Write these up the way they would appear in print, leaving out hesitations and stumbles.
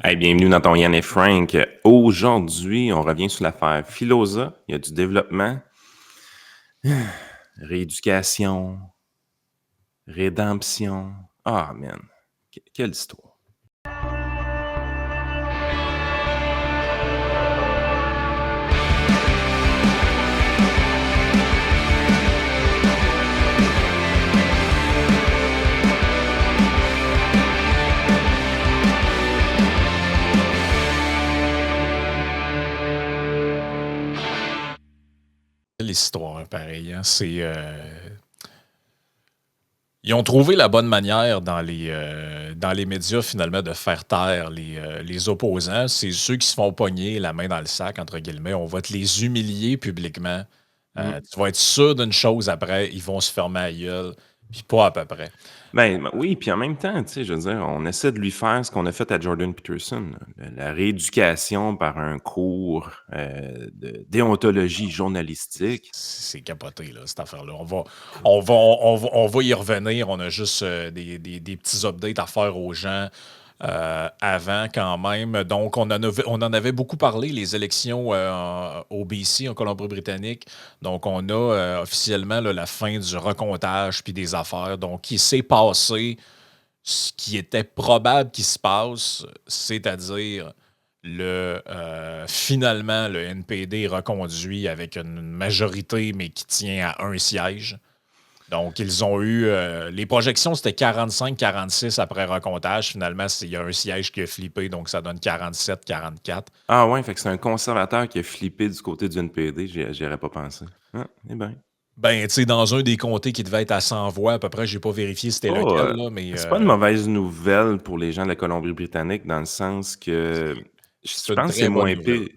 Hey, bienvenue dans ton Yann et Frank. Aujourd'hui, on revient sur l'affaire Filosa. Il y a du développement, rééducation, rédemption. Ah, man. Quelle histoire. Quelle histoire, pareil. Hein? Ils ont trouvé la bonne manière dans les médias, finalement, de faire taire les opposants. C'est ceux qui se font pogner la main dans le sac, entre guillemets. On va te les humilier publiquement. Mm. Tu vas être sûr d'une chose après, ils vont se fermer la gueule, puis pas à peu près. Ben oui, puis en même temps, tu sais, je veux dire, on essaie de lui faire ce qu'on a fait à Jordan Peterson, là. La rééducation par un cours de déontologie journalistique. C'est capoté, là, cette affaire-là. On va y revenir. On a juste des petits updates à faire aux gens avant, quand même. Donc, on en avait beaucoup parlé, les élections au BC, en Colombie-Britannique. Donc, on a officiellement là, la fin du recomptage puis des affaires. Donc, il s'est passé ce qui était probable qu'il se passe, c'est-à-dire finalement, le NPD est reconduit avec une majorité, mais qui tient à un siège. Donc, ils ont eu. Les projections, c'était 45-46 après recomptage. Finalement, il y a un siège qui a flippé, donc ça donne 47-44. Ah ouais, fait que c'est un conservateur qui a flippé du côté du NPD, j'y aurais pas pensé. Ah, eh ben. Ben, tu sais, dans un des comtés qui devait être à 100 voix, à peu près, j'ai pas vérifié c'était Oh, lequel, là, mais c'est pas une mauvaise nouvelle pour les gens de la Colombie-Britannique dans le sens que je c'est une pense que très bonne nouvelle.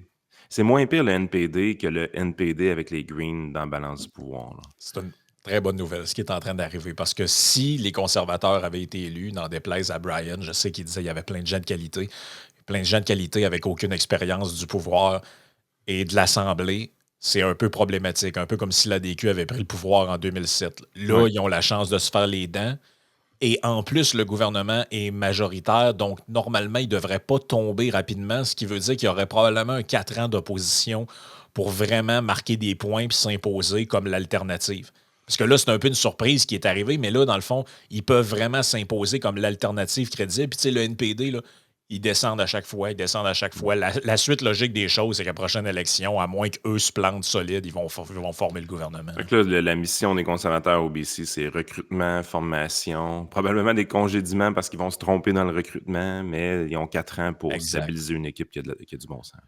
c'est moins pire le NPD que le NPD avec les Greens dans Balance du pouvoir, là. C'est une très bonne nouvelle, ce qui est en train d'arriver. Parce que si les conservateurs avaient été élus, n'en déplaise à Brian, je sais qu'il disait qu'il y avait plein de gens de qualité, plein de gens de qualité avec aucune expérience du pouvoir et de l'Assemblée, c'est un peu problématique. Un peu comme si l'ADQ avait pris le pouvoir en 2007. Là, Ouais. ils ont la chance de se faire les dents. Et en plus, le gouvernement est majoritaire, donc normalement, il ne devrait pas tomber rapidement, ce qui veut dire qu'il y aurait probablement un 4 ans d'opposition pour vraiment marquer des points et s'imposer comme l'alternative. Parce que là, c'est un peu une surprise qui est arrivée, mais là, dans le fond, ils peuvent vraiment s'imposer comme l'alternative crédible. Puis, tu sais, le NPD, là, ils descendent à chaque fois, ils descendent à chaque fois. La suite logique des choses, c'est qu'à la prochaine élection, à moins qu'eux se plantent solides, ils vont former le gouvernement. Fait que là, la mission des conservateurs au BC, c'est recrutement, formation, probablement des congédiements parce qu'ils vont se tromper dans le recrutement, mais ils ont 4 ans pour Exact. stabiliser une équipe qui a du bon sens.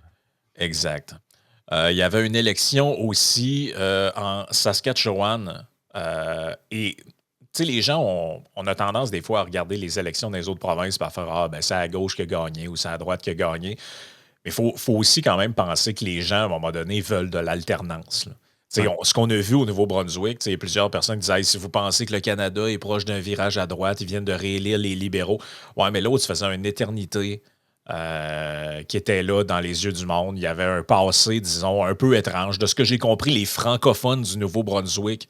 Exact. Il y avait une élection aussi en Saskatchewan. Et tu sais, les gens, on a tendance des fois à regarder les élections des autres provinces et à faire ah, ben c'est à gauche qui a gagné ou c'est à droite qui a gagné. Mais il faut aussi quand même penser que les gens, à un moment donné, veulent de l'alternance, là. Tu sais, Ouais. ce qu'on a vu au Nouveau-Brunswick, tu sais, il y a plusieurs personnes qui disaient hey, si vous pensez que le Canada est proche d'un virage à droite, ils viennent de réélire les libéraux. Ouais, mais l'autre, ça faisait une éternité qui était là dans les yeux du monde. Il y avait un passé, disons, un peu étrange. De ce que j'ai compris, les francophones du Nouveau-Brunswick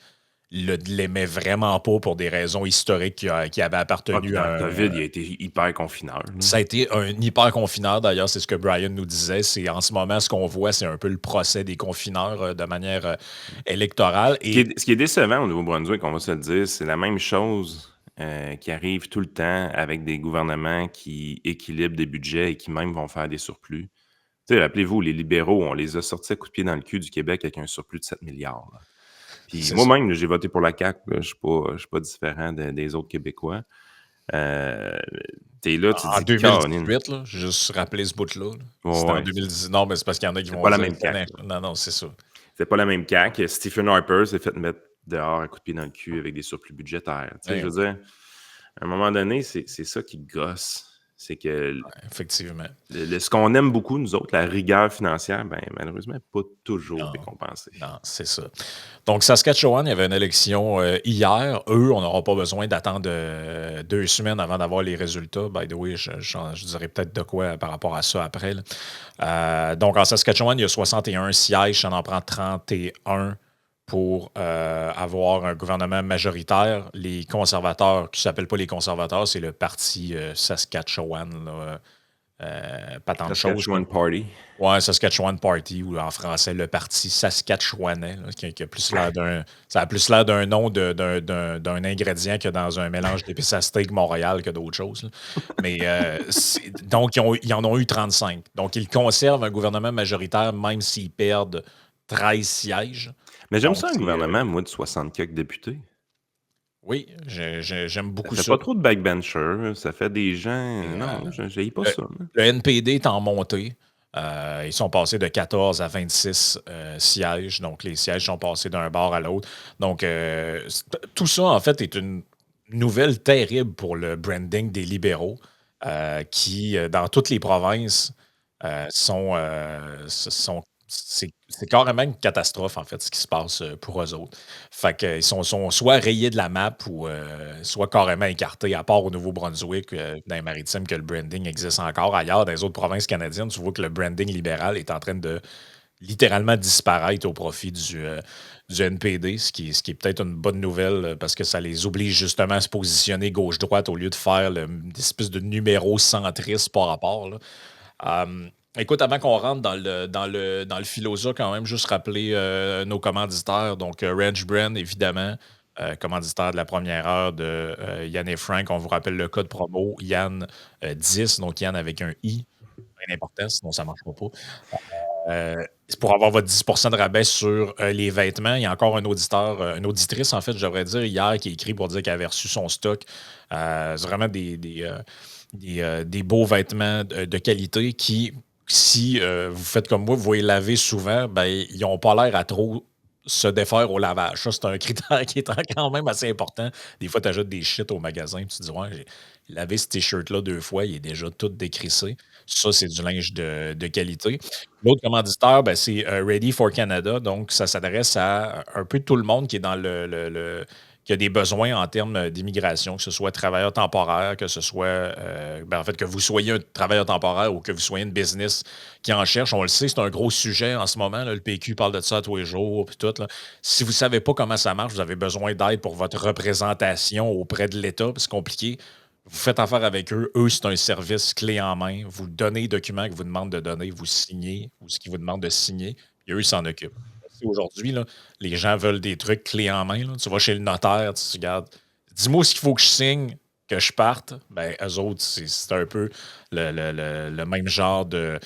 l'aimaient vraiment pas pour des raisons historiques qui avaient Ah, puis appartenu dans le à COVID, un. il a été hyper confineur, là. Ça a été un hyper confineur, d'ailleurs, c'est ce que Brian nous disait. C'est en ce moment, ce qu'on voit, c'est un peu le procès des confineurs de manière électorale. Et Ce qui est décevant au Nouveau-Brunswick, on va se le dire, c'est la même chose qui arrive tout le temps avec des gouvernements qui équilibrent des budgets et qui même vont faire des surplus. Tu sais, rappelez-vous, les libéraux, on les a sortis à coups de pied dans le cul du Québec avec un surplus de 7 milliards, là. Puis c'est ça. moi-même, là, j'ai voté pour la CAQ, là, je suis pas différent des autres Québécois. Euh, T'es là, tu te En dis, Caroline, 2018, là, j'ai juste rappelé ce bout-là. Là. ouais, C'était en ouais, 2010. Non, mais c'est parce qu'il y en a qui c'est vont pas la dire même CAQ, là. non, non, c'est ça. C'est pas la même CAQ. Stephen Harper s'est fait mettre dehors à coups de pied dans le cul avec des surplus budgétaires. Tu sais, Eh je veux oui, dire, à un moment donné, c'est ça qui gosse. C'est que effectivement. ce qu'on aime beaucoup, nous autres, la rigueur financière, ben, malheureusement, pas toujours Non, récompensée. non, c'est ça. Donc, Saskatchewan, il y avait une élection hier. Eux, on n'aura pas besoin d'attendre 2 semaines avant d'avoir les résultats. By the way, je dirais peut-être de quoi par rapport à ça après, là. Donc, en Saskatchewan, il y a 61 sièges. Ça en prend 31 pour avoir un gouvernement majoritaire. Les conservateurs, qui ne s'appellent pas les conservateurs, c'est le parti Saskatchewan, là, pas tant de choses. Saskatchewan Party. Ouais, Saskatchewan Party, ou en français, le parti saskatchewanais, là, qui a plus l'air d'un. Ça a plus l'air d'un nom d'un ingrédient que dans un mélange d'épices à steak Montréal que d'autres choses, là. Mais donc, ils en ont eu 35. Donc, ils conservent un gouvernement majoritaire, même s'ils perdent 13 sièges. Mais j'aime Donc, ça un c'est. gouvernement, moi, de 60 quelques députés. Oui, j'aime Ça beaucoup fait ça. pas trop de backbenchers, ça fait des gens. Et, Non, j'haïs pas le, ça, moi. le NPD est en montée. Ils sont passés de 14 à 26 sièges. Donc, les sièges sont passés d'un bord à l'autre. Donc, tout ça, en fait, est une nouvelle terrible pour le branding des libéraux qui, dans toutes les provinces, c'est carrément une catastrophe, en fait, ce qui se passe pour eux autres. Fait qu'ils sont soit rayés de la map ou soit carrément écartés, à part au Nouveau-Brunswick, dans les maritimes, que le branding existe encore. Ailleurs, dans les autres provinces canadiennes, tu vois que le branding libéral est en train de littéralement disparaître au profit du NPD, ce qui est peut-être une bonne nouvelle parce que ça les oblige justement à se positionner gauche-droite au lieu de faire l'espèce de numéro centriste par rapport, là. Écoute, avant qu'on rentre dans le philosophe, quand même, juste rappeler nos commanditaires. Donc, Ranch Brand, évidemment, commanditaire de la première heure de Yann et Frank. On vous rappelle le code promo Yann 10, donc Yann avec un I. Bien important, sinon ça ne marchera pas. C'est pour avoir votre 10% de rabais sur les vêtements. Il y a encore un auditeur, une auditrice, en fait, je devrais dire, hier, qui a écrit pour dire qu'elle avait reçu son stock. C'est vraiment des beaux vêtements de qualité qui, si vous faites comme moi, vous les lavez souvent, ben, ils n'ont pas l'air à trop se défaire au lavage. Ça, c'est un critère qui est quand même assez important. Des fois, tu ajoutes des shit au magasin, puis tu te dis, ouais, j'ai lavé ce t-shirt-là 2 fois, il est déjà tout décrissé. Ça, c'est du linge de qualité. L'autre commanditaire, ben, c'est Ready for Canada. Donc, ça s'adresse à un peu tout le monde qui est dans qui a des besoins en termes d'immigration, que ce soit travailleur temporaire, que ce soit, en fait, que vous soyez un travailleur temporaire ou que vous soyez une business qui en cherche. On le sait, c'est un gros sujet en ce moment, là. Le PQ parle de ça tous les jours, puis tout, là. Si vous ne savez pas comment ça marche, vous avez besoin d'aide pour votre représentation auprès de l'État, puis c'est compliqué. Vous faites affaire avec eux. Eux, c'est un service clé en main. Vous donnez les documents qu'ils vous demandent de donner, vous signez ou ce qu'ils vous demandent de signer, et eux, ils s'en occupent. Si aujourd'hui, là, les gens veulent des trucs clés en main, là, tu vas chez le notaire, tu regardes, dis-moi ce qu'il faut que je signe, que je parte. Ben, eux autres, c'est un peu le même genre de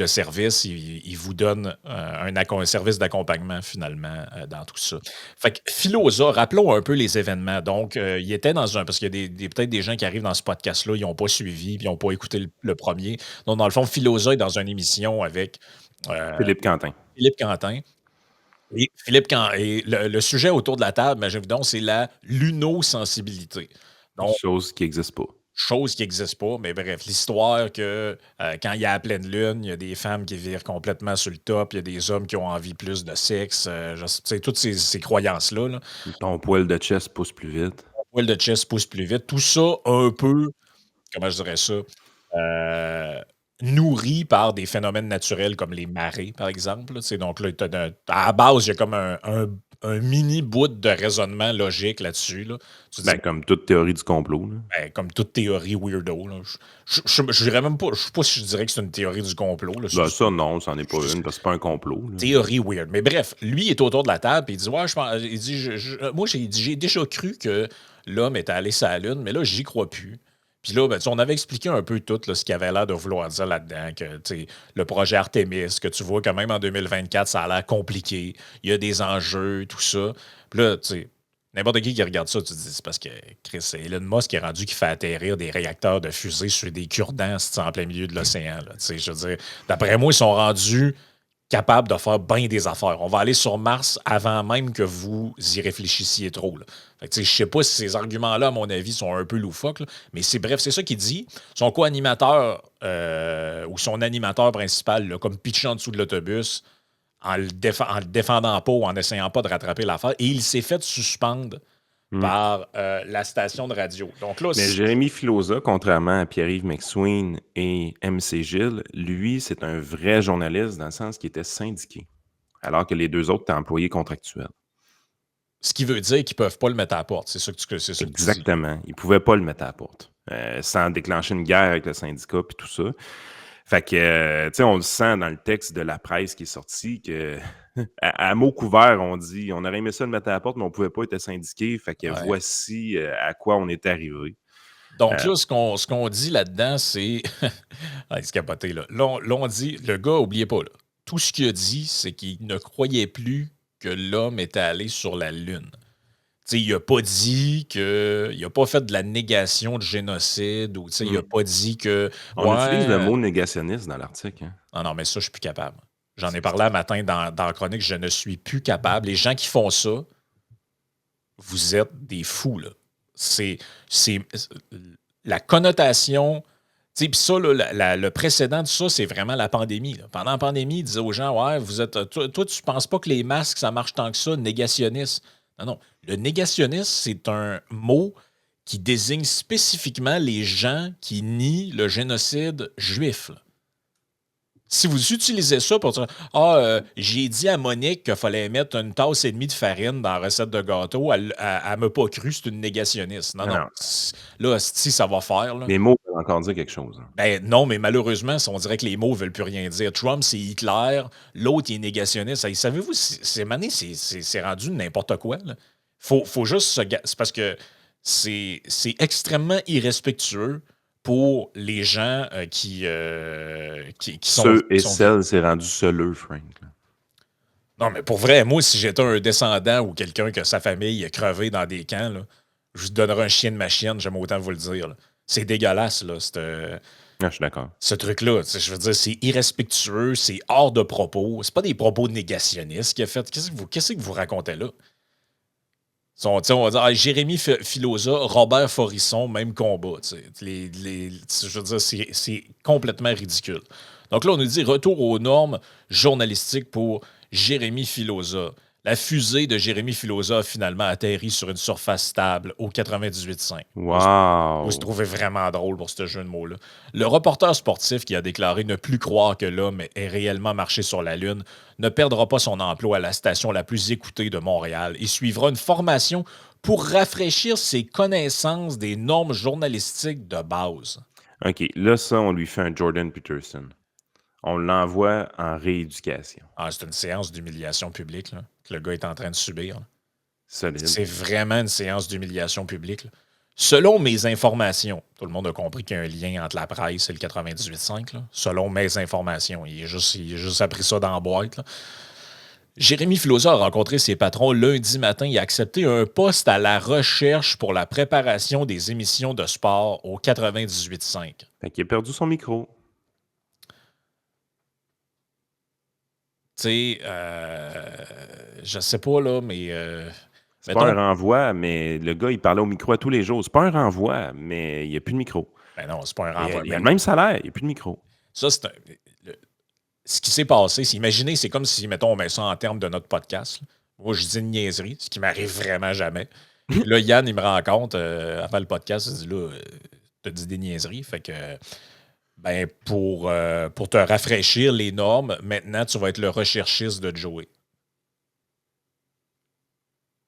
service. Ils vous donnent un service d'accompagnement, finalement, dans tout ça. Fait que Philosa, rappelons un peu les événements. Donc, il était dans un. Parce qu'il y a peut-être des gens qui arrivent dans ce podcast-là, ils n'ont pas suivi, puis ils n'ont pas écouté le premier. Donc, dans le fond, Philosa est dans une émission avec Philippe Quentin. Philippe Quentin. Et Philippe, et le sujet autour de la table, imaginez donc, c'est la lunosensibilité. Donc, Chose qui n'existe pas. chose qui n'existe pas, mais bref, l'histoire que quand il y a la pleine lune, il y a des femmes qui virent complètement sur le top, il y a des hommes qui ont envie plus de sexe, tu sais, toutes ces croyances-là, là. Ton poil de chest pousse plus vite. Le poil de chest pousse plus vite. Tout ça, un peu, comment je dirais ça, euh, nourri par des phénomènes naturels comme les marées, par exemple, là. Tu sais, donc là, à la base, il y a comme un mini bout de raisonnement logique là-dessus, là. Tu te dis, Ben, comme toute théorie du complot, là. ben, comme toute théorie weirdo, là. Je dirais même pas, je sais pas si je dirais que c'est une théorie du complot, là. Ben, ça, non, c'en est pas une, parce que c'est pas un complot, là. Théorie weird. Mais bref, lui est autour de la table et il dit, ouais, il dit, moi, j'ai déjà cru que l'homme était allé sur la Lune, mais là, j'y crois plus. Puis là, ben, tu sais, on avait expliqué un peu tout là, ce qu'il avait l'air de vouloir dire là-dedans, que tu sais, le projet Artemis, que tu vois quand même en 2024, ça a l'air compliqué, il y a des enjeux, tout ça. Puis là, tu sais, n'importe qui regarde ça, tu te dis, c'est parce que Chris, c'est Elon Musk qui est rendu qui fait atterrir des réacteurs de fusée sur des cure-dents en plein milieu de l'océan, là. Tu sais, je veux dire, d'après moi, ils sont rendus capable de faire bien des affaires. On va aller sur Mars avant même que vous y réfléchissiez trop, là. Fait que, tu sais, je sais pas si ces arguments-là, à mon avis, sont un peu loufoques, là, mais c'est bref, c'est ça qu'il dit. Son co-animateur ou son animateur principal, là, comme pitché en dessous de l'autobus, en le défendant pas ou en essayant pas de rattraper l'affaire, et il s'est fait suspendre Hmm. par la station de radio. Donc là, Mais Jérémy Filosa, contrairement à Pierre-Yves McSween et MC Gilles, lui, c'est un vrai journaliste dans le sens qu'il était syndiqué, alors que les deux autres étaient employés contractuels. ce qui veut dire qu'ils peuvent pas le mettre à la porte. C'est ça que tu dis. Exactement. Ils ne pouvaient pas le mettre à la porte sans déclencher une guerre avec le syndicat et tout ça. Fait que, tu sais, on le sent dans le texte de la presse qui est sorti que, à mots couverts, on dit: «On aurait aimé ça le mettre à la porte, mais on pouvait pas être syndiqué. Fait que Ouais. voici, à quoi on est arrivé». Donc Heu, là, ce qu'on dit là-dedans, c'est ah, c'est capoté, là. Là, on dit le gars, oubliez pas, là, tout ce qu'il a dit, c'est qu'il ne croyait plus que l'homme était allé sur la Lune. Tu sais, il a pas dit que il a pas fait de la négation de génocide ou, tu sais, il a mmh, pas dit que: on utilise le «Ouais, mot négationniste dans l'article, hein. non, non, mais ça, je suis plus capable». J'en ai C'est parlé un matin dans la chronique, je ne suis plus capable. Les gens qui font ça, vous êtes des fous, là. C'est la connotation. Tu sais, puis ça, là, le précédent de ça, c'est vraiment la pandémie, là. Pendant la pandémie, ils disaient aux gens: «Ouais, vous êtes, toi, tu penses pas que les masques, ça marche tant que ça, négationniste». Non, non. Le négationniste, c'est un mot qui désigne spécifiquement les gens qui nient le génocide juif, là. Si vous utilisez ça pour dire: «Ah, j'ai dit à Monique qu'il fallait mettre une tasse et demie de farine dans la recette de gâteau, elle m'a pas cru, c'est une négationniste». Non, Non, non. non, Là, si ça va faire, là. les mots veulent encore dire quelque chose, hein. Ben non, mais malheureusement, on dirait que les mots veulent plus rien dire. Trump, c'est Hitler, l'autre, il est négationniste. Hey, savez-vous, c'est rendu n'importe quoi, là. Faut juste c'est parce que c'est extrêmement irrespectueux pour les gens qui sont, Ceux et celles, c'est rendu seuleux, Frank, là. non, mais pour vrai, moi, si j'étais un descendant ou quelqu'un que sa famille a crevé dans des camps, là, je lui donnerais un chien de ma chienne, j'aime autant vous le dire, là. C'est dégueulasse, là, Ah, je suis d'accord. ce truc-là. Tu sais, je veux dire, c'est irrespectueux, c'est hors de propos. C'est pas des propos négationnistes qu'il a fait. Qu'est-ce que vous racontez là? Tu sais, on va dire, ah, Jérémy Filosa, Robert Forisson, même combat. Tu sais. Je veux dire, c'est complètement ridicule. Donc là, on nous dit retour aux normes journalistiques pour Jérémy Filosa. La fusée de Jérémy Filosa a finalement atterri sur une surface stable au 98.5. Vous se Wow! trouvez vraiment drôle pour ce jeu de mots-là. Le reporter sportif qui a déclaré ne plus croire que l'homme ait réellement marché sur la Lune ne perdra pas son emploi à la station la plus écoutée de Montréal et suivra une formation pour rafraîchir ses connaissances des normes journalistiques de base. OK, là, ça, on lui fait un Jordan Peterson. On l'envoie en rééducation. Ah, c'est une séance d'humiliation publique là, que le gars est en train de subir, là. Solide. C'est vraiment une séance d'humiliation publique, là. Selon mes informations, tout le monde a compris qu'il y a un lien entre la presse et le 98.5, là. Selon mes informations. Il a juste appris ça dans la boîte, là. Jérémy Filosa a rencontré ses patrons lundi matin et a accepté un poste à la recherche pour la préparation des émissions de sport au 98.5. Fait qu'il a perdu son micro. Tu sais, je sais pas, là, mais C'est pas un mettons. renvoi, mais le gars, il parlait au micro à tous les jours. C'est pas un renvoi, mais il y a plus de micro. Ben non, c'est pas un Il a renvoi. il a le même salaire, il y a plus de micro. Ça, le- ce qui s'est passé, imaginez, c'est comme si, mettons, on met ça en termes de notre podcast, là. Moi, je dis une niaiserie, ce qui m'arrive vraiment jamais. Puis là, Yann, il me rencontre avant le podcast, il dit là, t'as dit des niaiseries. Fait que, ben, pour te rafraîchir les normes, maintenant, tu vas être le recherchiste de Joey.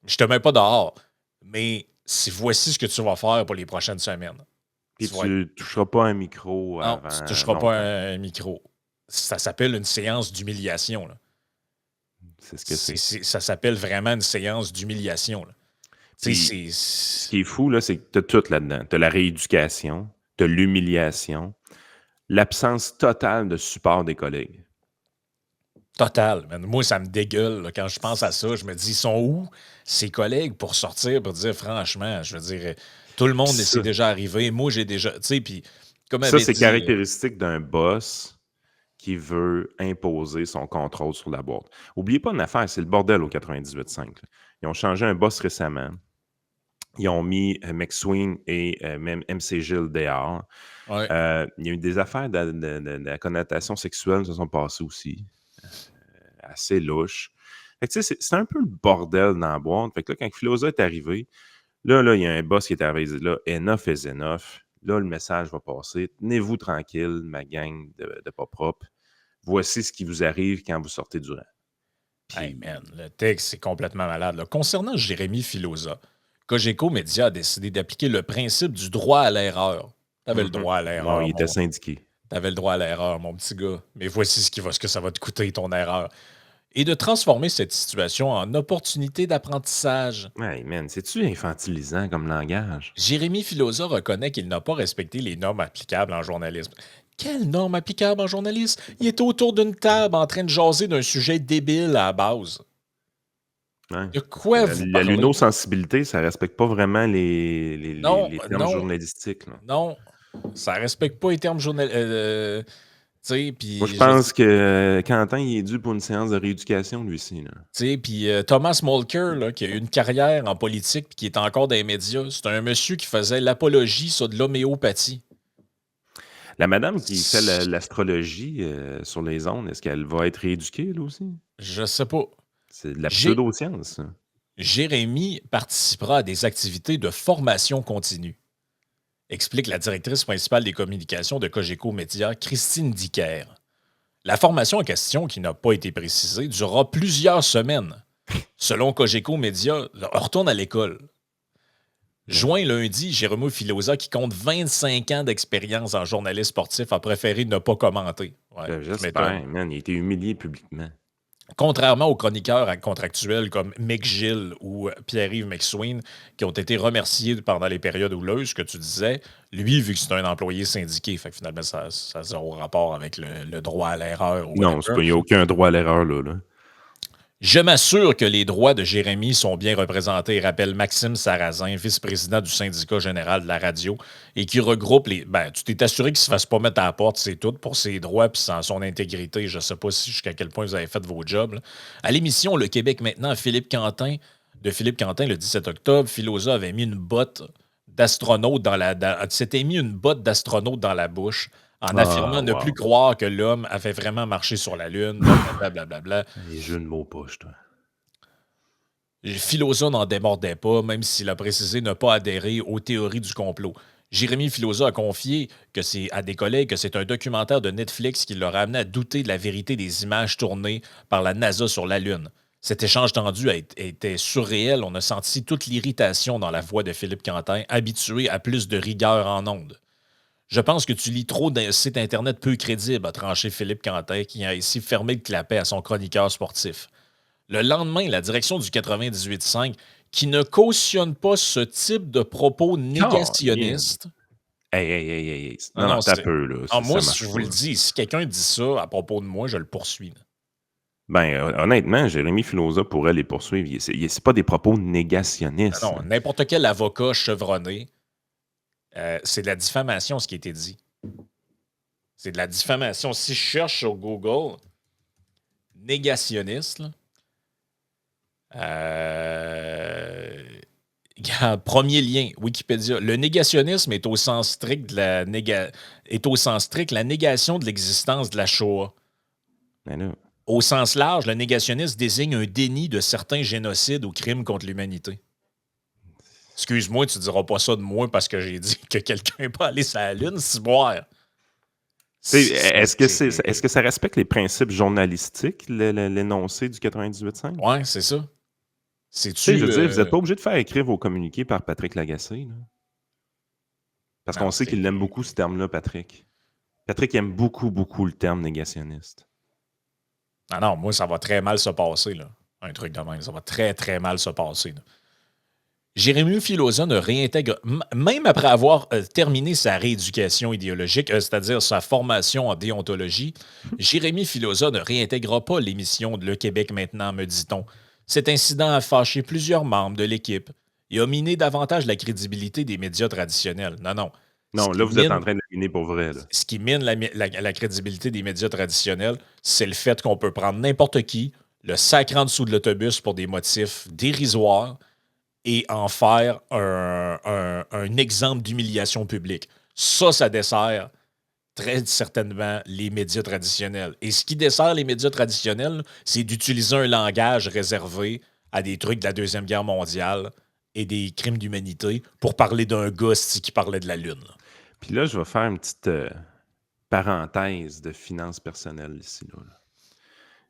Je te mets pas dehors, mais voici ce que tu vas faire pour les prochaines semaines. Puis Tu vas être- tu toucheras pas un micro non, tu avant toucheras pas longtemps. un micro. Ça s'appelle une séance d'humiliation, là. C'est ce que c'est. Ça s'appelle vraiment une séance d'humiliation, là. Tu Puis sais, ce qui est fou, là, c'est que tu as tout là-dedans. Tu as la rééducation, tu as l'humiliation, l'absence totale de support des collègues. total, man. Moi, ça me dégueule, là, quand je pense à ça. Je me dis, ils sont où ses collègues pour sortir, pour dire franchement, je veux dire, tout le Puis monde s'est ça, déjà arrivé. Moi, j'ai déjà, tu sais, puis comme ça avait c'est dit, caractéristique d'un boss qui veut imposer son contrôle sur la boîte. Oubliez pas une affaire, c'est le bordel au 98.5, là. Ils ont changé un boss récemment. Ils ont mis McSween et même MC Gilles dehors. ouais, Il y a eu des affaires de la connotation sexuelle qui se sont passées aussi, assez louches. Fait que tu sais, c'est un peu le bordel dans la boîte. Fait que là, quand Filosa est arrivé, là, il y a un boss qui est arrivé, il dit là, enough is enough. Là, le message va passer. Tenez-vous tranquille, ma gang de pas propres. Voici ce qui vous arrive quand vous sortez du rang. hey Puis, man, le texte, c'est complètement malade, là. Concernant Jérémy Filosa, Cogeco Média a décidé d'appliquer le principe du droit à l'erreur. Tu avais le droit à bon, l'erreur, il était mon. syndiqué. T'avais le droit à l'erreur, mon petit gars. Mais voici ce que ça va te coûter, ton erreur. Et de transformer cette situation en opportunité d'apprentissage. Hey man, c'est-tu infantilisant comme langage? Jérémy Filosa reconnaît qu'il n'a pas respecté les normes applicables en journalisme. Quelles normes applicables en journalisme? Il était autour d'une table en train de jaser d'un sujet débile à la base. Ouais. De quoi vous La parlez? lunosensibilité, ça respecte pas vraiment Non, les termes non, journalistiques, là. non. Ça respecte pas les termes journal. Tu sais, Moi, je puis pense que Quentin, il est dû pour une séance de rééducation, lui-ci, là. Thomas Mulcair, là, qui a eu une carrière en politique puis qui est encore dans les médias, c'est un monsieur qui faisait l'apologie sur de l'homéopathie. La madame qui fait l'astrologie sur les ondes, est-ce qu'elle va être rééduquée, elle aussi? Je sais pas. C'est de la J'ai pseudo-science, ça. Jérémy participera à des activités de formation continue, explique la directrice principale des communications de Cogeco Média, Christine Dicker. La formation en question, qui n'a pas été précisée, durera plusieurs semaines. Selon Cogeco Média, on retourne à l'école. Ouais. Juin lundi, Jérémy Filosa, qui compte 25 ans d'expérience en journaliste sportif, a préféré ne pas commenter. Ouais, je m'étonne. J'espère, man. Il a été humilié publiquement. Contrairement aux chroniqueurs contractuels comme Mick Gill ou Pierre-Yves McSween, qui ont été remerciés pendant les périodes houleuses que tu disais, lui, vu que c'est un employé syndiqué, fait que finalement, ça a zéro rapport avec le droit à l'erreur ou Non, whatever. il n'y a aucun droit à l'erreur, là. Je m'assure que les droits de Jérémy sont bien représentés, rappelle Maxime Sarrazin, vice-président du syndicat général de la radio, et qui regroupe les. Ben, tu t'es assuré qu'il ne se fasse pas mettre à la porte, c'est tout, pour ses droits et son intégrité. Je ne sais pas jusqu'à quel point vous avez fait vos jobs, là. À l'émission Le Québec maintenant, de Philippe Quentin, le 17 octobre, Filosa avait mis une botte d'astronaute s'était mis une botte d'astronaute dans la bouche en Ah, affirmant ne plus wow. croire que l'homme avait vraiment marché sur la Lune, blablabla. Blablabla. Les jeux de mots poches, toi. Filosa n'en démordait pas, même s'il a précisé ne pas adhérer aux théories du complot. Jérémy Filosa a confié à des collègues que c'est un documentaire de Netflix qui leur a amené à douter de la vérité des images tournées par la NASA sur la Lune. Cet échange tendu était surréel. On a senti toute l'irritation dans la voix de Philippe Quentin, habitué à plus de rigueur en ondes. Je pense que tu lis trop d'un site Internet peu crédible, a tranché Philippe Quentin, qui a ici fermé le clapet à son chroniqueur sportif. Le lendemain, la direction du 98.5, qui ne cautionne pas ce type de propos Caliste. négationnistes. Hey. Non, Non, non, t'as peu, là. Ah, moi, Ça si marche je vous pas, le là. dis, si quelqu'un dit ça à propos de moi, je le poursuis, là. Ben, honnêtement, Jérémy Filosa pourrait les poursuivre. C'est pas des propos Non, négationnistes, non, là. n'importe quel avocat chevronné, c'est de la diffamation, ce qui a été dit. C'est de la diffamation. Si je cherche sur Google, négationniste, là, regarde, premier lien, Wikipédia. Le négationnisme est au sens strict la négation de l'existence de la Shoah. Ben là, Au sens large, le négationniste désigne un déni de certains génocides ou crimes contre l'humanité. Excuse-moi, tu ne diras pas ça de moi parce que j'ai dit que quelqu'un n'est pas allé sur la Lune, c'est boire. tu sais, est-ce que ça respecte les principes journalistiques, l'énoncé du 98.5? Ouais, c'est ça. Tu sais, je C'est-tu. veux dire, vous n'êtes pas obligé de faire écrire vos communiqués par Patrick Lagacé, là. Parce qu'on Non, sait qu'il aime beaucoup ce terme-là, Patrick. Patrick aime beaucoup, beaucoup le terme négationniste. Ah non, moi, ça va très mal se passer, là. Un truc de même. Ça va très, très mal se passer, là. Jérémy Filosa ne réintègre, même après avoir terminé sa rééducation idéologique, c'est-à-dire sa formation en déontologie, Jérémy Filosa ne réintégrera pas l'émission de Le Québec maintenant, me dit-on. Cet incident a fâché plusieurs membres de l'équipe et a miné davantage la crédibilité des médias traditionnels. Non, non. Ce Non, là, qui vous êtes en mine, train de la miner pour vrai, là. ce qui mine la crédibilité des médias traditionnels, c'est le fait qu'on peut prendre n'importe qui, le sacrer en dessous de l'autobus pour des motifs dérisoires et en faire un exemple d'humiliation publique. Ça dessert très certainement les médias traditionnels. Et ce qui dessert les médias traditionnels, c'est d'utiliser un langage réservé à des trucs de la Deuxième Guerre mondiale et des crimes d'humanité pour parler d'un gars qui parlait de la Lune. Puis là, je vais faire une petite parenthèse de finances personnelles ici, là.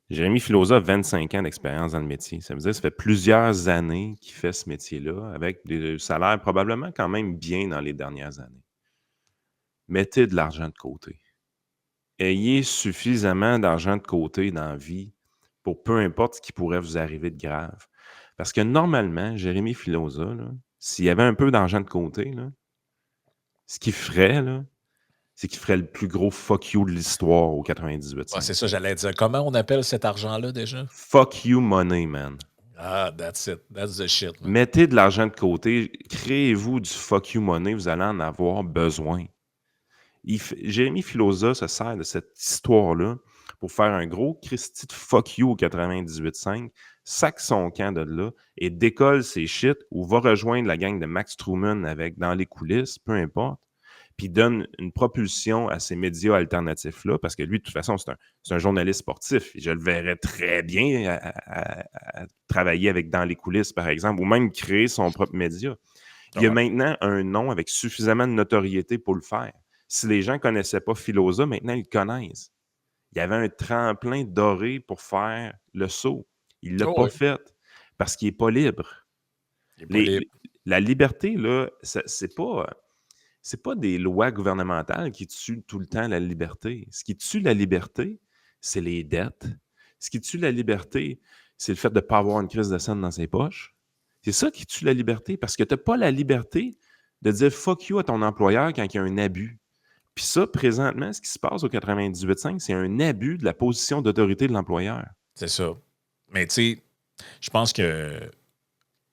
Jérémy Filosa a 25 ans d'expérience dans le métier. Ça veut dire que ça fait plusieurs années qu'il fait ce métier-là, avec des salaires probablement quand même bien dans les dernières années. Mettez de l'argent de côté. ayez suffisamment d'argent de côté dans la vie pour peu importe ce qui pourrait vous arriver de grave. Parce que normalement, Jérémy Filosa, là, s'il y avait un peu d'argent de côté, là, ce qu'il ferait, là, c'est qu'il ferait le plus gros fuck you de l'histoire au Ouais, 98.5. c'est ça, j'allais dire. Comment on appelle cet argent-là déjà? Fuck you money, man. Ah, that's it. That's the shit, man. Mettez de l'argent de côté, créez-vous du fuck you money, vous allez en avoir besoin. Jérémy Filosa se sert de cette histoire-là pour faire un gros Christy de fuck you au 98.5, sac son camp de là et décolle ses shit ou va rejoindre la gang de Max Truman avec dans les coulisses, peu importe, puis donne une propulsion à ces médias alternatifs-là, parce que lui, de toute façon, c'est un journaliste sportif. Et je le verrais très bien à travailler avec dans les coulisses, par exemple, ou même créer son propre média. Il y a Ouais. maintenant un nom avec suffisamment de notoriété pour le faire. Si les gens ne connaissaient pas Filosa, maintenant ils le connaissent. Il y avait un tremplin doré pour faire le saut. Il ne l'a Oh, pas oui. fait parce qu'il n'est pas libre. Il est pas libre. La liberté, là, c'est pas des lois gouvernementales qui tuent tout le temps la liberté. Ce qui tue la liberté, c'est les dettes. Ce qui tue la liberté, c'est le fait de ne pas avoir une crise de scène dans ses poches. C'est ça qui tue la liberté, parce que tu n'as pas la liberté de dire fuck you à ton employeur quand il y a un abus. Puis ça, présentement, ce qui se passe au 98.5, c'est un abus de la position d'autorité de l'employeur. C'est ça. Mais tu sais, je pense que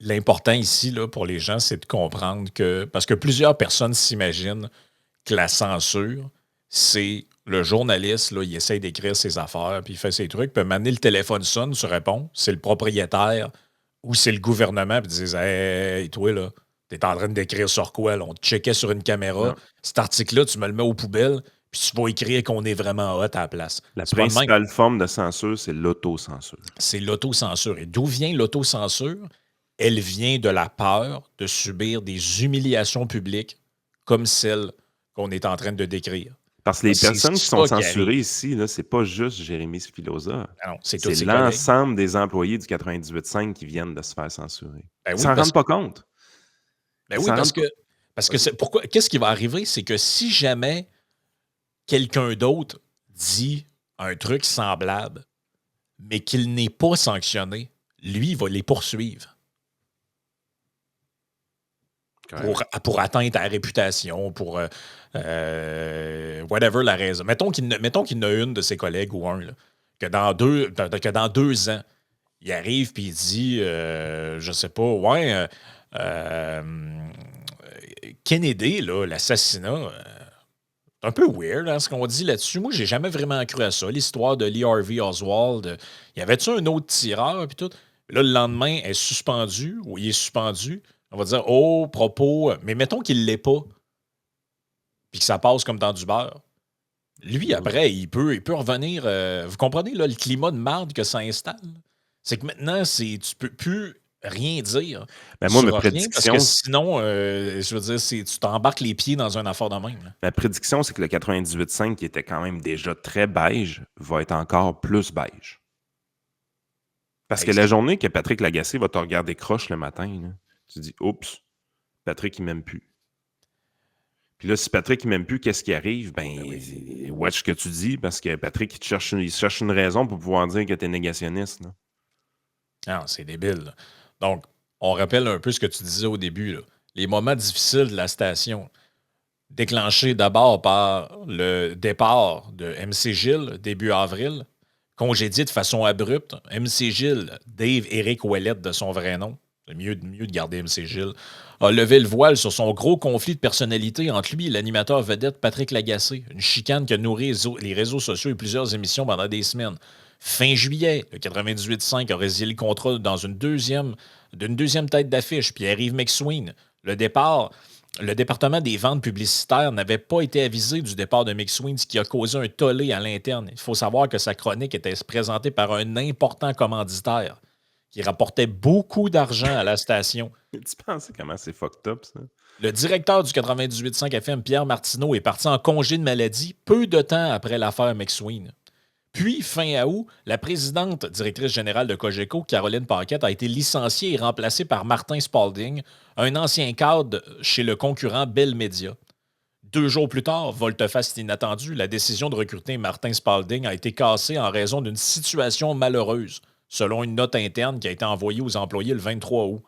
l'important ici, là, pour les gens, c'est de comprendre que. Parce que plusieurs personnes s'imaginent que la censure, c'est le journaliste, là, il essaye d'écrire ses affaires, puis il fait ses trucs, puis maintenant le téléphone sonne, tu réponds, c'est le propriétaire ou c'est le gouvernement, puis ils disent Hey, toi, là, t'es en train d'écrire sur quoi? Là? On te checkait sur une caméra, Non. cet article-là, tu me le mets aux poubelles, puis tu vas écrire qu'on est vraiment hot à la place. La C'est pas de même. principale forme de censure, c'est l'autocensure. C'est l'autocensure. Et d'où vient l'autocensure? Elle vient de la peur de subir des humiliations publiques comme celles qu'on est en train de décrire. Parce que les C'est personnes qui sont ça qui censurées arrive. ici, là, c'est pas juste Jérémy Filosa. Ah non, c'est tous C'est ses collègues. l'ensemble des employés du 98.5 qui viennent de se faire censurer. Ben Ils oui, s'en parce rendent que, pas compte. ben Ils oui, s'en parce rendent que, pas. parce que Vas-y. c'est pourquoi. Qu'est-ce qui va arriver? C'est que si jamais quelqu'un d'autre dit un truc semblable, mais qu'il n'est pas sanctionné, lui, il va les poursuivre. Carrément. Pour atteindre à la réputation, pour whatever la raison. Mettons qu'il y en a une de ses collègues ou un, là, que dans 2 ans, il arrive puis il dit, je sais pas, ouais, euh, Kennedy, là, l'assassinat, c'est un peu weird hein, ce qu'on dit là-dessus. Moi, j'ai jamais vraiment cru à ça. L'histoire de Lee Harvey Oswald, y avait-tu un autre tireur puis tout? Là, le lendemain, elle est suspendue ou il est suspendu. On va dire, oh, propos. Mais mettons qu'il ne l'est pas, puis que ça passe comme dans du beurre. Lui, après, il peut revenir. Vous comprenez là, le climat de marde que ça installe? C'est que maintenant, tu peux plus rien dire Ben moi, sur rien parce que sinon, je veux dire, tu t'embarques les pieds dans un affaire de même. Là. ma prédiction, c'est que le 98.5, qui était quand même déjà très beige, va être encore plus beige. Parce que Hey, la journée que Patrick Lagacé va te regarder croche le matin, là, tu dis, oups, Patrick, il m'aime plus. Puis là, si Patrick, il m'aime plus, qu'est-ce qui arrive? Watch ce que tu dis, parce que Patrick, il cherche une raison pour pouvoir dire que tu es négationniste. Là. non, c'est débile. Là. Donc, on rappelle un peu ce que tu disais au début. Là. Les moments difficiles de la station, déclenchés d'abord par le départ de MC Gilles, début avril, congédié de façon abrupte. MC Gilles, Dave Éric Ouellette de son vrai nom, c'est mieux de garder MC Gilles, a levé le voile sur son gros conflit de personnalité entre lui et l'animateur vedette Patrick Lagacé, une chicane qui a nourri les réseaux sociaux et plusieurs émissions pendant des semaines. Fin juillet, le 98.5 a résilié le contrat d'une deuxième tête d'affiche, Pierre-Yves McSween. Le département des ventes publicitaires n'avait pas été avisé du départ de McSween, ce qui a causé un tollé à l'interne. Il faut savoir que sa chronique était présentée par un important commanditaire qui rapportait beaucoup d'argent à la station. Tu penses comment c'est fucked up, ça? Le directeur du 98.5 FM, Pierre Martineau, est parti en congé de maladie peu de temps après l'affaire McSween. Puis, fin août, la présidente directrice générale de Cogeco, Caroline Paquette, a été licenciée et remplacée par Martin Spalding, un ancien cadre chez le concurrent Bell Media. 2 jours plus tard, volte-face inattendu, la décision de recruter Martin Spalding a été cassée en raison d'une situation malheureuse, selon une note interne qui a été envoyée aux employés le 23 août.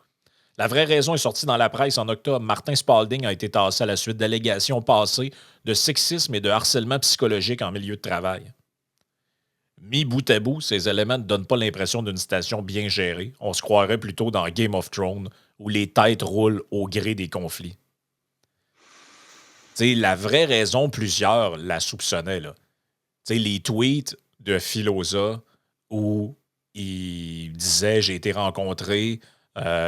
La vraie raison est sortie dans la presse en octobre. Martin Spalding a été tassé à la suite d'allégations passées de sexisme et de harcèlement psychologique en milieu de travail. Mis bout à bout, ces éléments ne donnent pas l'impression d'une station bien gérée. On se croirait plutôt dans Game of Thrones, où les têtes roulent au gré des conflits. T'sais, la vraie raison, plusieurs la soupçonnaient. Là. Les tweets de Filosa où il disait « J'ai été rencontrer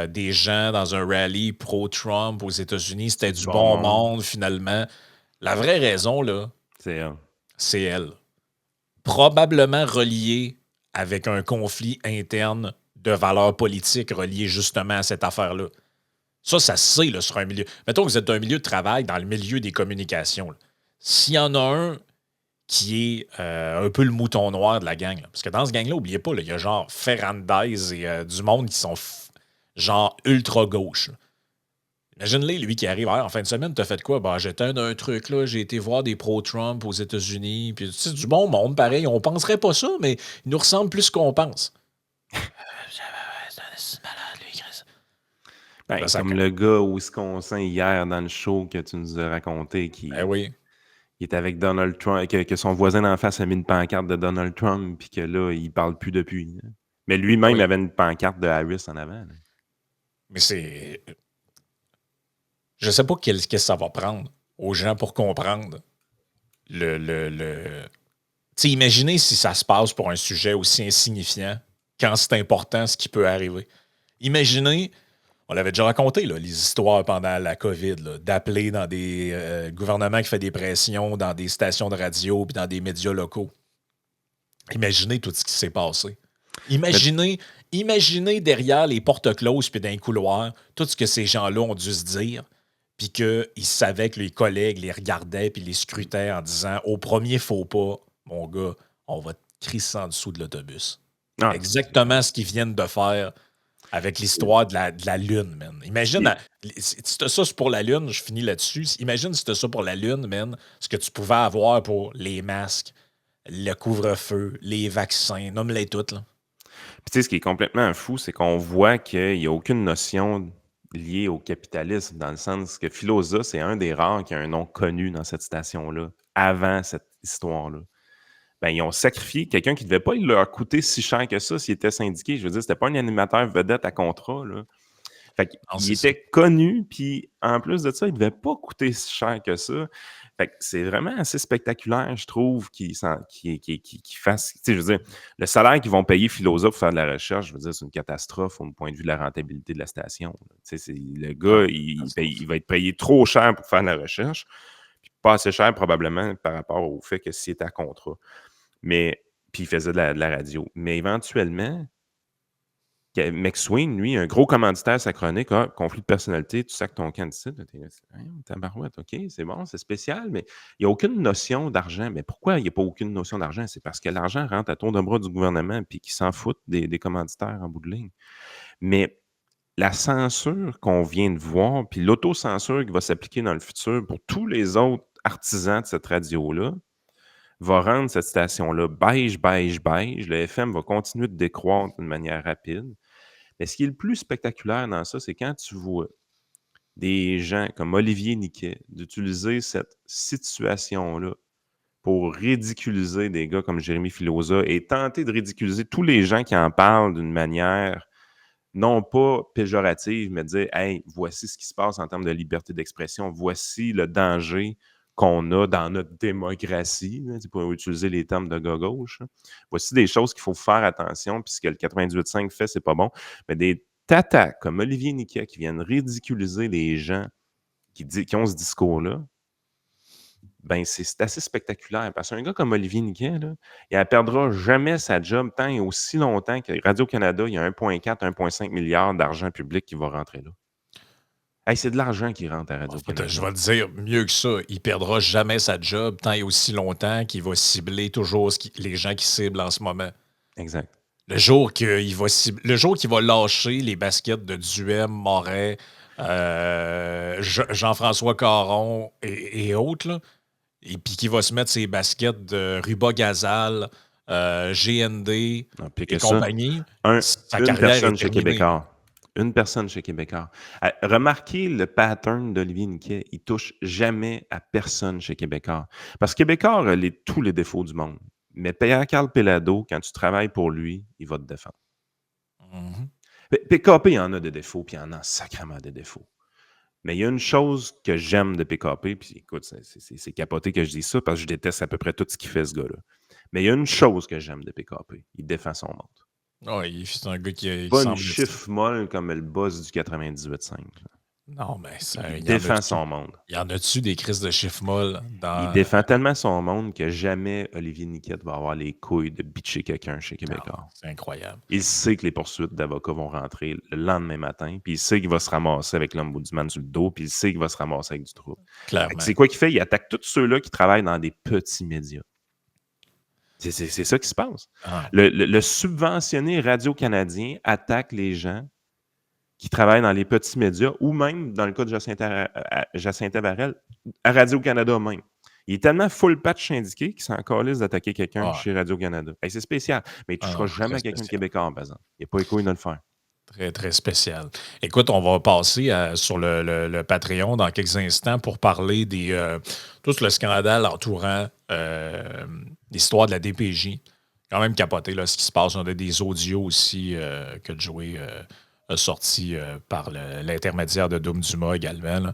des gens dans un rallye pro-Trump aux États-Unis. C'était du bon monde, finalement. » La vraie raison, là, c'est elle. Probablement reliée avec un conflit interne de valeurs politiques relié justement à cette affaire-là. Ça se sait là, sur un milieu. Mettons que vous êtes dans un milieu de travail, dans le milieu des communications. S'il y en a un qui est un peu le mouton noir de la gang, là, parce que dans ce gang-là, n'oubliez pas, il y a genre Ferrandez et du monde qui sont genre ultra-gauche. Imagine-les, lui qui arrive en fin de semaine, t'as fait quoi? J'étais d'un truc, là, j'ai été voir des pro-Trump aux États-Unis, puis c'est du bon monde, pareil, on penserait pas ça, mais il nous ressemble plus qu'on pense. C'est malade, lui, Chris. Comme le gars au Wisconsin hier dans le show que tu nous as raconté, qui est avec Donald Trump, que son voisin d'en face a mis une pancarte de Donald Trump, puis que là, il parle plus depuis. Hein. Mais lui-même avait une pancarte de Harris en avant. Là. Mais c'est... Je sais pas qu'est-ce que ça va prendre aux gens pour comprendre le... Tu sais, imaginez si ça se passe pour un sujet aussi insignifiant quand c'est important ce qui peut arriver. Imaginez, on l'avait déjà raconté, là, les histoires pendant la COVID, là, d'appeler dans des gouvernements qui font des pressions dans des stations de radio puis dans des médias locaux. Imaginez tout ce qui s'est passé. Imaginez derrière les portes closes puis dans les couloirs tout ce que ces gens-là ont dû se dire puis qu'ils savaient que les collègues les regardaient puis les scrutaient en disant « Au premier faux pas, mon gars, on va te crisser en dessous de l'autobus. » Exactement ce qu'ils viennent de faire avec l'histoire de la Lune, man. Imagine, si t'as ça pour la Lune, je finis là-dessus. Imagine si t'as ça pour la Lune, man, ce que tu pouvais avoir pour les masques, le couvre-feu, les vaccins, nomme-les toutes, là. Puis tu sais, ce qui est complètement fou, c'est qu'on voit qu'il n'y a aucune notion liée au capitalisme, dans le sens que Filosa, c'est un des rares qui a un nom connu dans cette station-là, avant cette histoire-là. Ils ont sacrifié quelqu'un qui ne devait pas leur coûter si cher que ça s'il était syndiqué. Je veux dire, c'était pas un animateur vedette à contrat, là. Fait qu'il était connu, puis en plus de ça, il ne devait pas coûter si cher que ça. Fait que c'est vraiment assez spectaculaire, je trouve, qu'il fasse... Tu sais, je veux dire, le salaire qu'ils vont payer Filosa pour faire de la recherche, je veux dire, c'est une catastrophe au point de vue de la rentabilité de la station. Tu sais, le gars, il va être payé trop cher pour faire de la recherche, puis pas assez cher probablement par rapport au fait que s'il était à contrat. Mais, puis il faisait de la radio. Mais éventuellement, McSween, lui, un gros commanditaire sa chronique, conflit de personnalité, tu sacs ton candidat, tabarouette, OK, c'est bon, c'est spécial, mais il n'y a aucune notion d'argent. Mais pourquoi il n'y a pas aucune notion d'argent? C'est parce que l'argent rentre à tour de bras du gouvernement puis qu'ils s'en foutent des commanditaires en bout de ligne. Mais la censure qu'on vient de voir, puis l'autocensure qui va s'appliquer dans le futur pour tous les autres artisans de cette radio-là, va rendre cette station-là beige, beige, beige. Le FM va continuer de décroître d'une manière rapide. Mais ce qui est le plus spectaculaire dans ça, c'est quand tu vois des gens comme Olivier Niquet d'utiliser cette situation-là pour ridiculiser des gars comme Jérémy Filosa et tenter de ridiculiser tous les gens qui en parlent d'une manière non pas péjorative, mais de dire « Hey, voici ce qui se passe en termes de liberté d'expression, voici le danger qu'on a dans notre démocratie, là, pour utiliser les termes de gauche. Voici des choses qu'il faut faire attention, puis ce que le 98.5 fait, c'est pas bon. Mais des tatas comme Olivier Niquet qui viennent ridiculiser les gens qui ont ce discours-là, c'est assez spectaculaire. Parce qu'un gars comme Olivier Niquet, là, il ne perdra jamais sa job tant et aussi longtemps que Radio-Canada, il y a 1,4, 1,5 milliard d'argent public qui va rentrer là. Hey, c'est de l'argent qui rentre à Radio-Canada. Je vais te dire mieux que ça. Il ne perdra jamais sa job tant et aussi longtemps qu'il va cibler toujours les gens qui ciblent en ce moment. Exact. Le jour qu'il va lâcher les baskets de Duhem, Moret, Jean-François Caron et autres, là, et puis qui va se mettre ses baskets de Ruba Gazal, GND Non, pire et que ça, compagnie, sa une carrière est personne chez terminée. Québécois. Une personne chez Québécois. Remarquez le pattern d'Olivier Niquet. Il touche jamais à personne chez Québécois. Parce que Québécois a tous les défauts du monde. Mais Pierre-Carl Pelado, quand tu travailles pour lui, il va te défendre. Mhm. PKP, il y en a des défauts, puis il y en a sacrément des défauts. Mais il y a une chose que j'aime de PKP, puis écoute, c'est capoté que je dise ça, parce que je déteste à peu près tout ce qu'il fait, ce gars-là. Mais il y a une chose que j'aime de PKP. Il défend son monde. Ouais, c'est un gars qui Pas une semble. chiffre molle comme le boss du 98.5. Non, mais Il défend son monde. Il y en a-tu des crises de chiffres molles Il défend tellement son monde que jamais Olivier Niquette va avoir les couilles de bitcher quelqu'un chez Québécois. C'est incroyable. Il sait que les poursuites d'avocats vont rentrer le lendemain matin, puis il sait qu'il va se ramasser avec l'ombudsman sur le dos, puis il sait qu'il va se ramasser avec du trouble. Clairement. C'est quoi qu'il fait? Il attaque tous ceux-là qui travaillent dans des petits médias. C'est ça qui se passe. Le subventionné Radio-Canadien attaque les gens qui travaillent dans les petits médias, ou même, dans le cas de Jacinthe Varel, à Radio-Canada même. Il est tellement full patch syndiqué qu'il s'en calisse d'attaquer quelqu'un chez Radio-Canada. Hey, c'est spécial, mais il ne touchera jamais quelqu'un de Québécois, par exemple. Il n'y a pas les couilles de le faire. Très, très spécial. Écoute, on va passer sur le Patreon dans quelques instants pour parler tout le scandale entourant l'histoire de la DPJ. Quand même capoté, là, ce qui se passe. On a des audios aussi que Joey a sortis par l'intermédiaire de Dom Dumas également.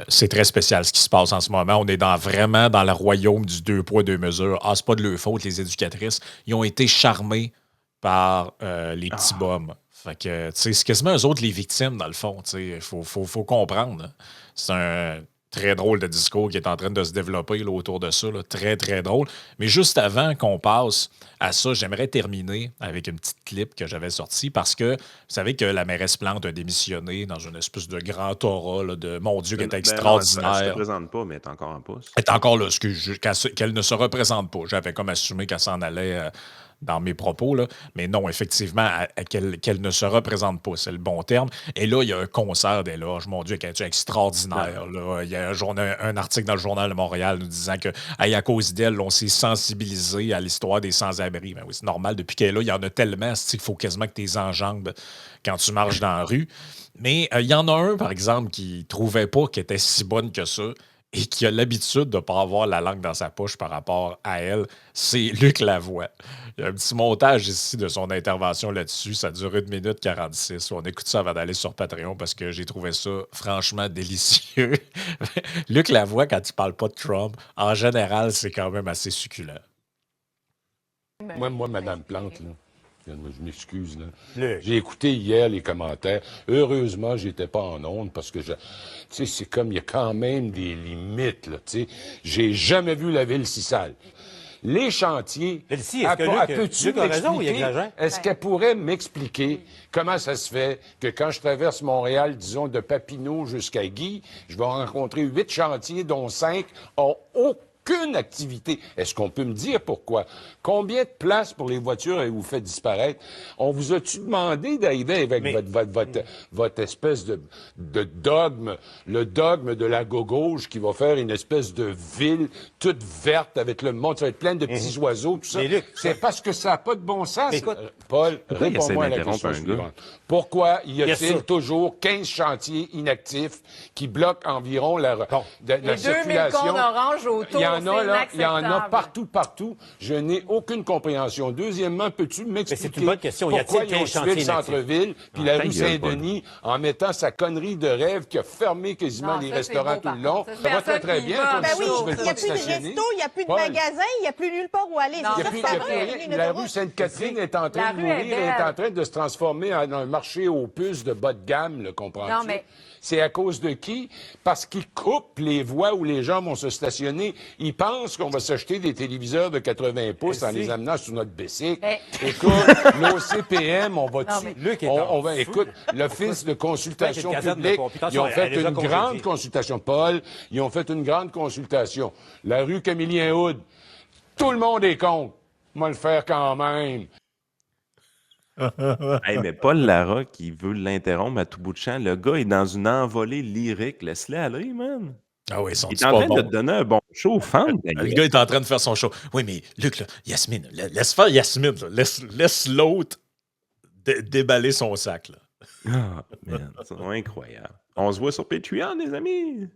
C'est très spécial ce qui se passe en ce moment. On est vraiment dans le royaume du deux poids, deux mesures. Ah, c'est pas de leur faute, les éducatrices. Ils ont été charmés par les petits bums. Fait que, tu sais, c'est quasiment eux autres les victimes, dans le fond. Il faut comprendre. Là. C'est un très drôle de discours qui est en train de se développer là, autour de ça. Là. Très, très drôle. Mais juste avant qu'on passe à ça, j'aimerais terminer avec une petite clip que j'avais sortie parce que vous savez que la mairesse Plante a démissionné dans une espèce de grand aura là, de mon Dieu, qui était extraordinaire. Elle ne se représente pas, mais elle est encore en poste. Elle est encore là, qu'elle ne se représente pas. J'avais comme assumé qu'elle s'en allait dans mes propos, là. Mais non, effectivement, qu'elle ne se représente pas, c'est le bon terme. Et là, il y a un concert d'éloge. Mon Dieu, c'est extraordinaire. Là. Il y a un article dans le Journal de Montréal nous disant que à cause d'elle, on s'est sensibilisé à l'histoire des sans-abri. Ben oui, c'est normal. Depuis qu'elle est là, il y en a tellement qu'il faut quasiment que tu les enjambes quand tu marches dans la rue. Mais il y en a un, par exemple, qui ne trouvait pas qu'elle était si bonne que ça et qui a l'habitude de ne pas avoir la langue dans sa poche par rapport à elle, c'est Luc Lavoie. Il y a un petit montage ici de son intervention là-dessus. Ça dure 1 minute 46. On écoute ça avant d'aller sur Patreon parce que j'ai trouvé ça franchement délicieux. Luc Lavoie, quand il parle pas de Trump, en général, c'est quand même assez succulent. Moi, Mme Plante, là. Je m'excuse, là. J'ai écouté hier les commentaires. Heureusement, j'étais pas en onde parce que tu sais, c'est comme il y a quand même des limites, là, tu sais. J'ai jamais vu la ville si sale. Les chantiers. Est-ce que Luc a raison ou il exagère? Est-ce qu'elle pourrait m'expliquer comment ça se fait que quand je traverse Montréal, disons, de Papineau jusqu'à Guy, je vais rencontrer 8 chantiers, dont 5 ont aucune activité. Est-ce qu'on peut me dire pourquoi? Combien de places pour les voitures avez-vous fait disparaître? On vous a-tu demandé d'arriver avec votre espèce de dogme, le dogme de la gauche qui va faire une espèce de ville toute verte avec le monde, ça va être plein de petits oiseaux, tout ça. C'est parce que ça n'a pas de bon sens. Écoute, Paul, réponds-moi à la question suivante. Pourquoi y a-t-il toujours 15 chantiers inactifs qui bloquent environ la circulation? 2000 cônes oranges autour, il y en a partout. Je n'ai aucune compréhension. Deuxièmement, peux-tu m'expliquer c'est une bonne question. pourquoi ils ont tué le centre-ville puis la rue Saint-Denis en mettant sa connerie de rêve qui a fermé quasiment les restaurants tout le long? Ça va très, très bien. Ben Comme oui, ça, tu veux il n'y pas a te plus de stationner. resto, il n'y a plus de magasins, il n'y a plus nulle part où aller. Il n'y a plus rien. La rue Sainte-Catherine est en train de mourir, elle est en train de se transformer en un marché aux puces de bas de gamme, comprends-tu? C'est à cause de qui? Parce qu'ils coupent les voies où les gens vont se stationner. Ils pensent qu'on va s'acheter des téléviseurs de 80 pouces en les amenant sur notre bicycle. Écoute, l'OCPM, écoute, l'Office de consultation publique, ils ont fait une grande consultation. Paul, ils ont fait une grande consultation. La rue Camillien-Houd, tout le monde est contre. Moi, le faire quand même. Hey, mais Paul Larocque, qui veut l'interrompre à tout bout de champ. Le gars est dans une envolée lyrique. Laisse-le aller, man. Ah oui, Il est sont-ils en pas train de te bons? donner un bon show. Femme, Le gars est en train de faire son show. Oui, mais Luc, là, Yasmine, laisse faire Yasmine. Là. Laisse l'autre déballer son sac. Là. Ah, man, c'est incroyable. On se voit sur Patreon, les amis.